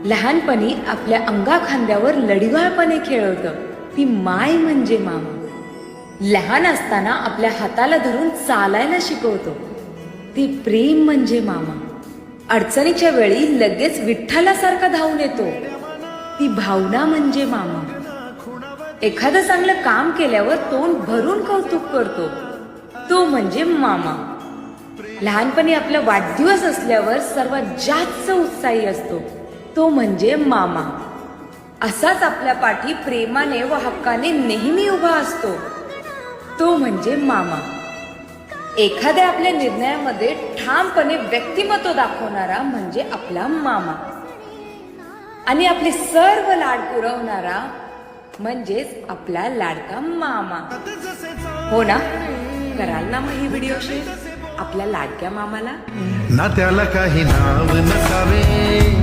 लहानपणी आपल्या अंगाखांद्यावर लढिवाळपणे खेळवतं ती माय म्हणजे मामा. लहान असताना आपल्या हाताला धरून चालायला शिकवतो ती प्रेम म्हणजे मामा. अडचणीच्या वेळी लगेच विठ्ठलासारखा धावून येतो ती भावना म्हणजे मामा. एखादं चांगलं काम केल्यावर तोंड भरून कौतुक करतो तो म्हणजे मामा. लहानपणी आपला वाढदिवस असल्यावर सर्वात जास्त उत्साही असतो तो म्हणजे मामा. असाच आपल्या पाठी प्रेमाने व हक्काने नेहमी उभा असतो तो म्हणजे मामा. एखाद्या आपल्या निर्णयामध्ये ठामपणे व्यक्तिमत्व दाखवणारा म्हणजे आपला मामा. आणि आपले सर्व लाड पुरवणारा म्हणजेच आपला लाडका मामा. हो ना? कराल ना मग ही व्हिडिओ शेअर आपल्या लाडक्या मामाला. ना त्याला काही नाव नसावे.